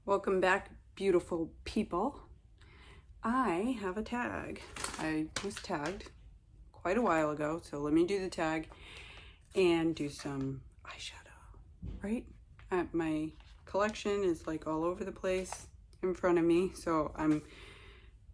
Welcome back, beautiful people. I have a tag. I was tagged quite a while ago, so let me do the tag and do some eyeshadow, right? My collection is like all over the place in front of me, so I'm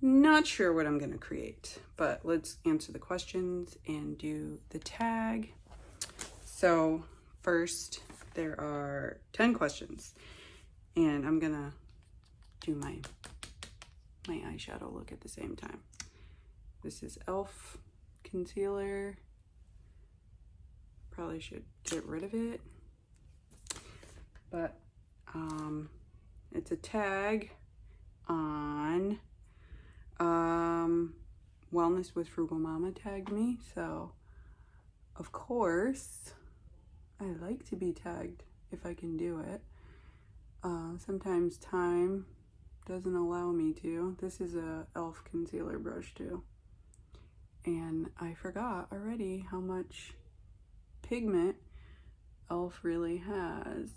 not sure what I'm gonna create, but let's answer the questions and do the tag. So first, there are 10 questions, and I'm gonna do my eyeshadow look at the same time. This is e.l.f. concealer. Probably should get rid of it, but it's a tag on Wellness with Frugal Mama tagged me, so of course I like to be tagged if I can do it. Sometimes time doesn't allow me to. This is a e.l.f. concealer brush too, and I forgot already how much pigment e.l.f. really has,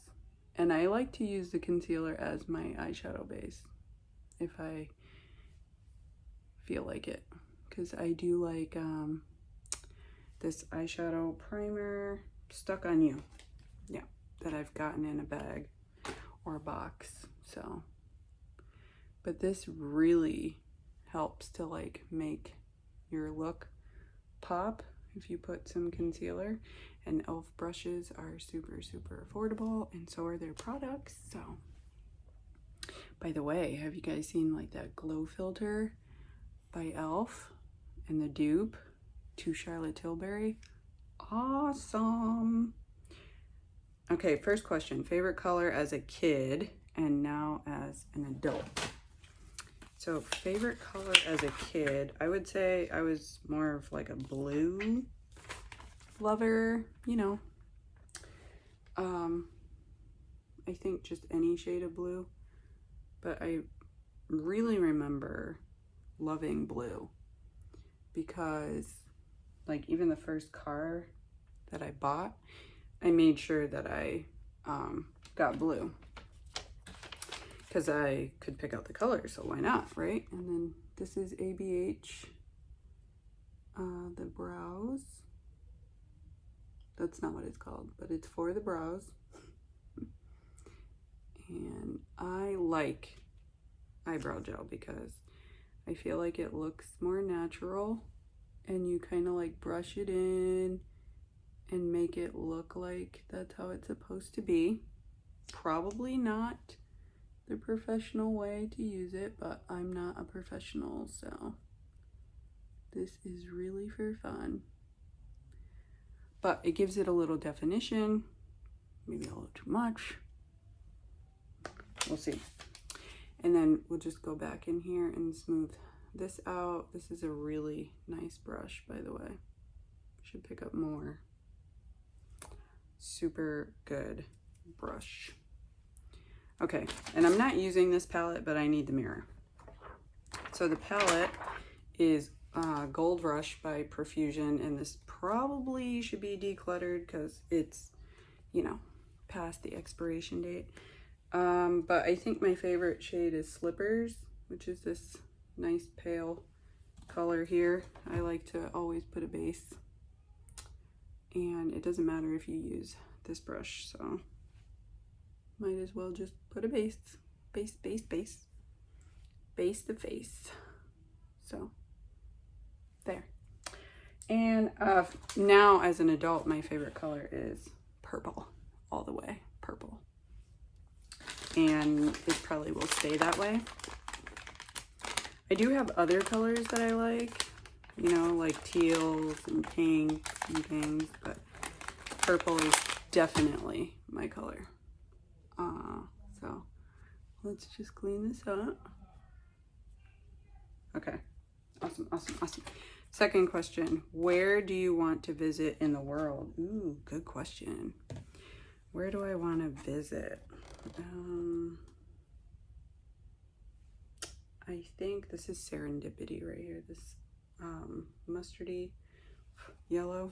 and I like to use the concealer as my eyeshadow base if I feel like it, because I do like this eyeshadow primer, Stuck on You, yeah, that I've gotten in a bag or a box. So but this really helps to like make your look pop if you put some concealer, and e.l.f. brushes are super affordable, and so are their products. So by the way, have you guys seen like that glow filter by e.l.f. and the dupe to Charlotte Tilbury? Awesome. Okay, first question, favorite color as a kid and now as an adult. So favorite color as a kid, I would say I was more of like a blue lover, you know. I think just any shade of blue, but I really remember loving blue because like even the first car that I bought, I made sure that I got blue because I could pick out the color, so why not, right? And then this is ABH, the brows. That's not what it's called, but it's for the brows. And I like eyebrow gel because I feel like it looks more natural, and you kind of like brush it in and make it look like that's how it's supposed to be. Probably not the professional way to use it, but I'm not a professional, so this is really for fun. But it gives it a little definition, maybe a little too much. We'll see. And then we'll just go back in here and smooth this out. This is a really nice brush, by the way. Should pick up more. Super good brush. Okay, and I'm not using this palette, but I need the mirror. So the palette is Gold Rush by Profusion, and this probably should be decluttered because it's, you know, past the expiration date. But I think my favorite shade is Slippers, which is this nice pale color here. I like to always put a base, and it doesn't matter if you use this brush, so might as well just put a base the face. So there. And now as an adult, my favorite color is purple, all the way purple, and it probably will stay that way. I do have other colors that I like, you know, like teals and pinks and things, but purple is definitely my color. So let's just clean this up. Okay, awesome. Second question, where do you want to visit in the world? Ooh, good question. Where do I want to visit? I think this is Serendipity right here, this mustardy yellow.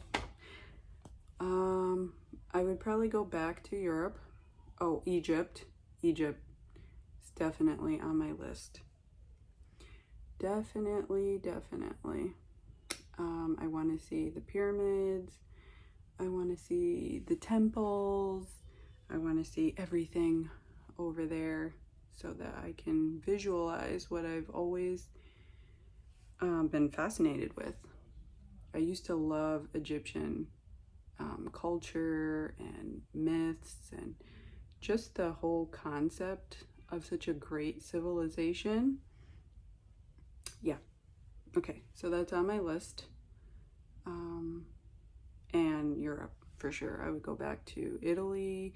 I would probably go back to Europe. Oh, Egypt It's definitely on my list. Definitely. I want to see the pyramids. I want to see the temples. I want to see everything over there so that I can visualize what I've always been fascinated with. I used to love Egyptian culture and myths and just the whole concept of such a great civilization. Yeah. Okay, so that's on my list. And Europe, for sure. I would go back to Italy,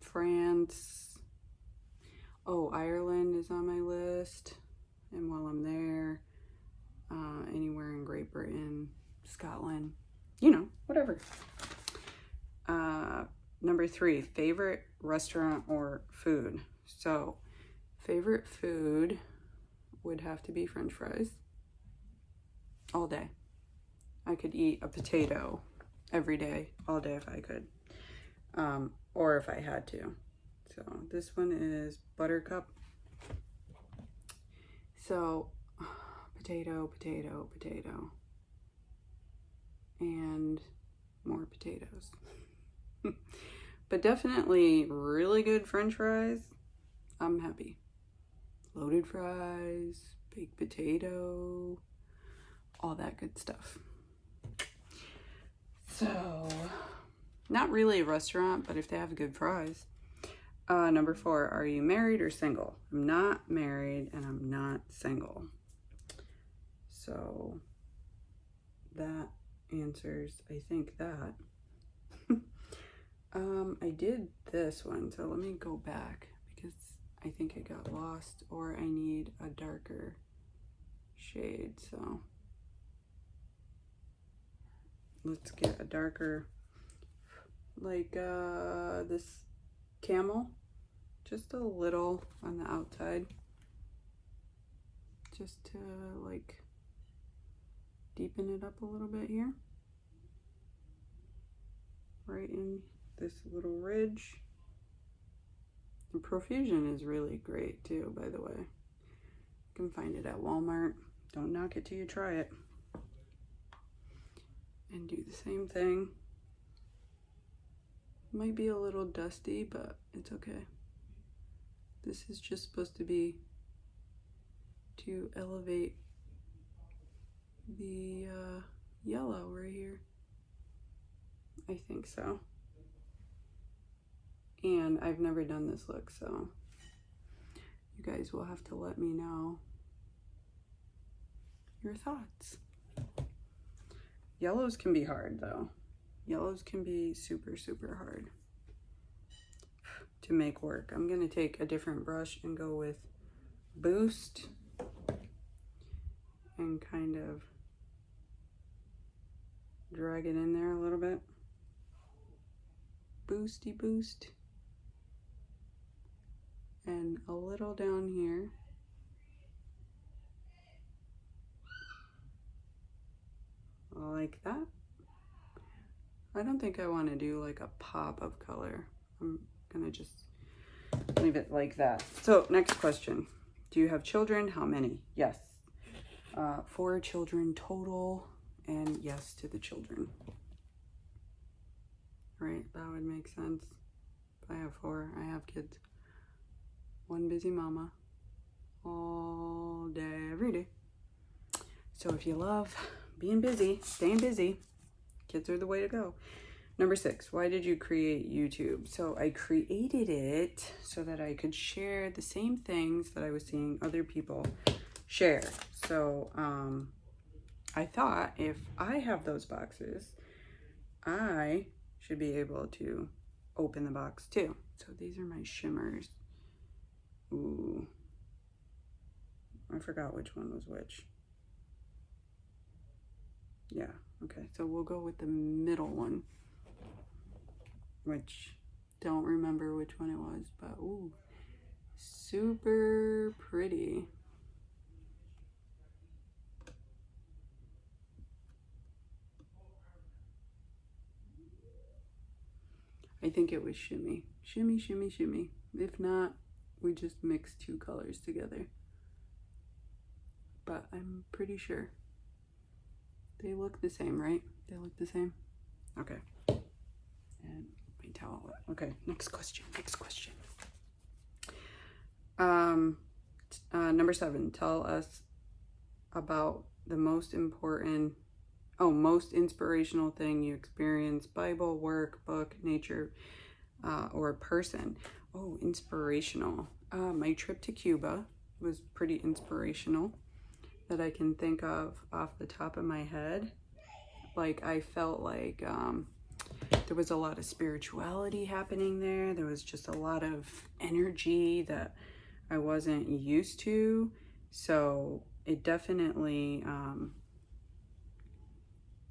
France. Oh, Ireland is on my list. And while I'm there, anywhere in Great Britain, Scotland, you know, whatever. Number 3, favorite restaurant or food. So, favorite food would have to be French fries all day. I could eat a potato every day, all day if I could, or if I had to. So this one is buttercup. So potato, and more potatoes. But definitely really good French fries. I'm happy. Loaded fries, baked potato, all that good stuff. So, not really a restaurant, but if they have good fries. Number 4, are you married or single? I'm not married and I'm not single. So, that answers, I think, that. I did this one, so let me go back because I think I got lost or I need a darker shade, so let's get a darker, like this camel, just a little on the outside, just to like deepen it up a little bit here, right in this little ridge. The profusion is really great too, by the way. You can find it at Walmart. Don't knock it till you try it. And do the same thing. Might be a little dusty, but it's okay. This is just supposed to be to elevate the yellow right here. I think so. And I've never done this look, so you guys will have to let me know your thoughts. Yellows can be hard though. Yellows can be super hard to make work. I'm gonna take a different brush and go with Boost and kind of drag it in there a little bit. Boosty boost. And a little down here. Like that. I don't think I want to do like a pop of color. I'm gonna just leave it like that. So next question. Do you have children? How many? Yes. 4 children total, and yes to the children. Right, that would make sense. If I have 4, I have kids. One busy mama all day, every day. So if you love being busy, staying busy, kids are the way to go. Number 6, why did you create YouTube? So I created it so that I could share the same things that I was seeing other people share. So I thought if I have those boxes, I should be able to open the box too. So these are my shimmers. Ooh, I forgot which one was which. Yeah, okay, so we'll go with the middle one, which don't remember which one it was, but ooh, super pretty. I think it was shimmy. Shimmy, shimmy, shimmy. If not, we just mixed two colors together. But I'm pretty sure. They look the same, right? They look the same? Okay. And my towel. Okay, next question. Number 7, tell us about the most inspirational thing you experienced: Bible, work, book, nature, or person. Oh, inspirational. My trip to Cuba was pretty inspirational that I can think of off the top of my head. Like, I felt like there was a lot of spirituality happening there. There was just a lot of energy that I wasn't used to. So it definitely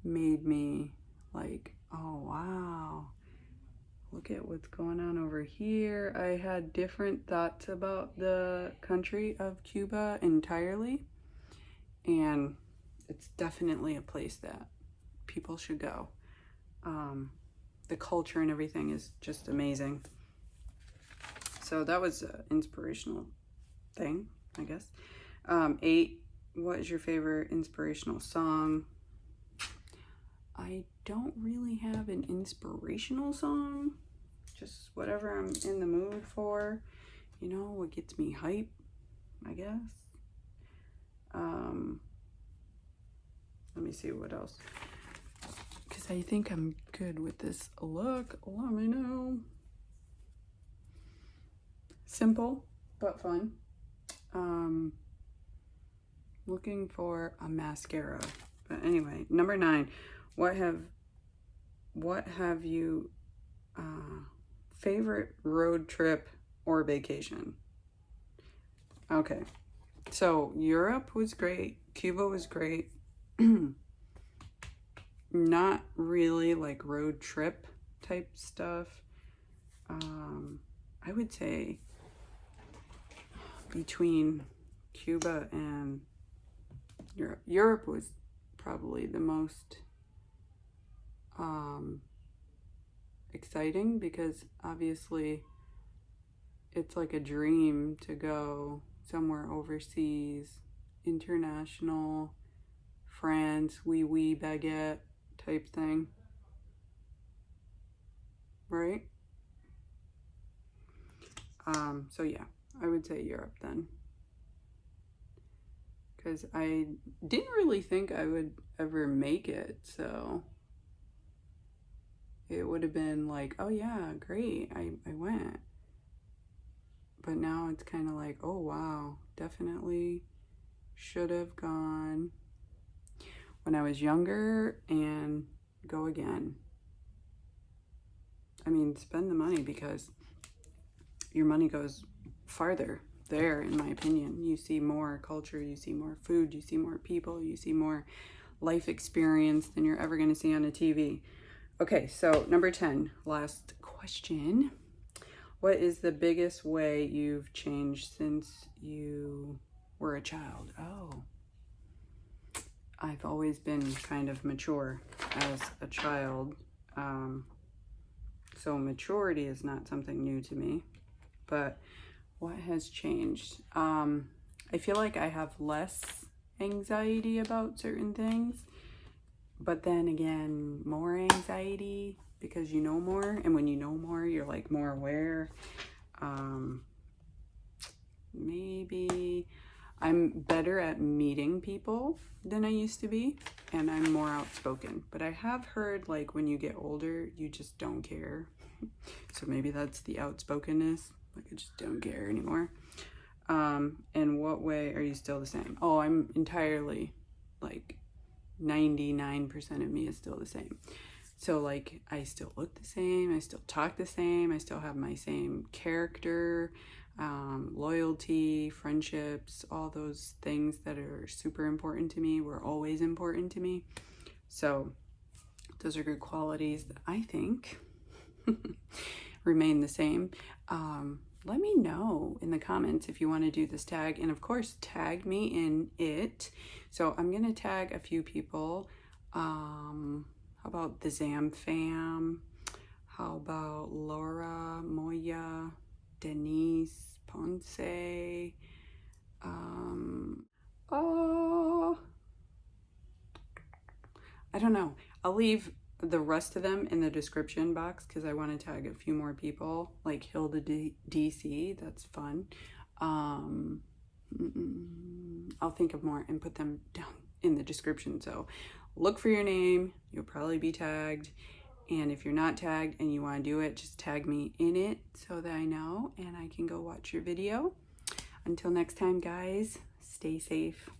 made me like, oh wow, look at what's going on over here. I had different thoughts about the country of Cuba entirely, and it's definitely a place that people should go. The culture and everything is just amazing. So that was an inspirational thing, I guess. 8, what is your favorite inspirational song? I don't really have an inspirational song, just whatever I'm in the mood for, you know, what gets me hype, I guess. Let me see what else, because I think I'm good with this look. Let me know. Simple but fun. Looking for a mascara. But anyway, number 9, what have you favorite road trip or vacation? Okay, so Europe was great, Cuba was great. Not really like road trip type stuff. I would say between Cuba and Europe. Europe was probably the most exciting, because obviously it's like a dream to go somewhere overseas, international, France, oui baguette type thing, right? So yeah, I would say Europe then, because I didn't really think I would ever make it, so it would have been like, oh yeah, great, I went. But now it's kind of like, oh wow, definitely should have gone when I was younger and go again. I mean, spend the money, because your money goes farther there, in my opinion. You see more culture, you see more food, you see more people, you see more life experience than you're ever going to see on a TV. Okay, so number 10, last question. What is the biggest way you've changed since you were a child? Oh, I've always been kind of mature as a child. So maturity is not something new to me. But what has changed? I feel like I have less anxiety about certain things, but then again, more anxiety because you know more, and when you know more, you're like more aware. Maybe I'm better at meeting people than I used to be, and I'm more outspoken. But I have heard, like, when you get older, you just don't care. So maybe that's the outspokenness. Like, I just don't care anymore. In what way are you still the same? Oh, I'm entirely, like, 99% of me is still the same. So, like, I still look the same, I still talk the same, I still have my same character, loyalty, friendships, all those things that are super important to me were always important to me. So those are good qualities that I think remain the same. Let me know in the comments if you want to do this tag, and of course tag me in it. So I'm gonna tag a few people. How about the Zam fam? How about Laura, Moya, Denise, Ponce, oh, I don't know. I'll leave the rest of them in the description box because I want to tag a few more people, like Hilda DC. That's fun. I'll think of more and put them down in the description. So look for your name. You'll probably be tagged. And if you're not tagged and you want to do it, just tag me in it so that I know and I can go watch your video. Until next time, guys, stay safe.